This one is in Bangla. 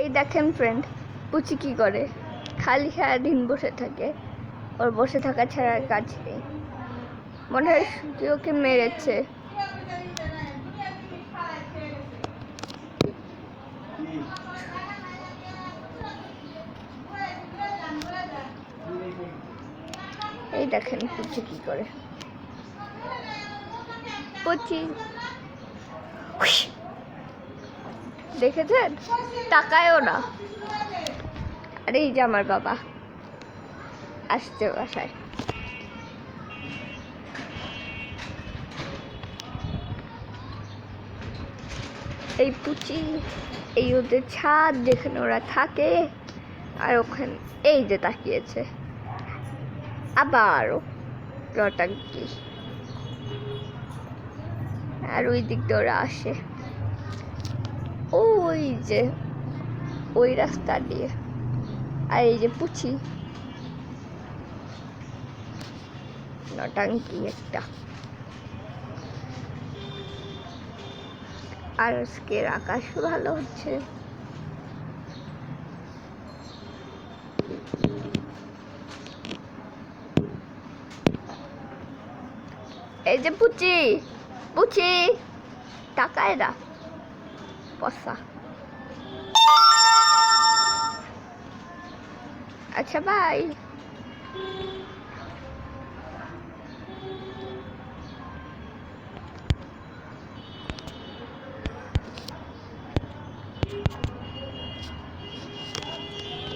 এই দেখেন ফ্রেন্ড, পুচি কি করে, খালি সারাদিন বসে থাকে। ওর বসে থাকা ছাড়া আর কাজ নেই। মনে হয় সূর্য ওকে মেরেছে। এই দেখেন পুচি কি করে। পুচি দেখেছেন, তাকায়ও না। আরে এই যে আমার বাবা আসছে বাসায়। এই পুচি, এই ওদের ছাদ যেখানে ওরা থাকে, আর ওখানে এই যে তাকিয়েছে আবারও নটাঙ্কি। আর ওই দিক দিয়ে ওরা আসে, ওই যে ওই রাস্তা দিয়ে। আর এই যে পুচি, নটাঙ্কি একটা। আর আজকের আকাশ ভালো হচ্ছে। এই যে পুচি, পুচি তাকায় না, পসা। আচ্ছা বাই।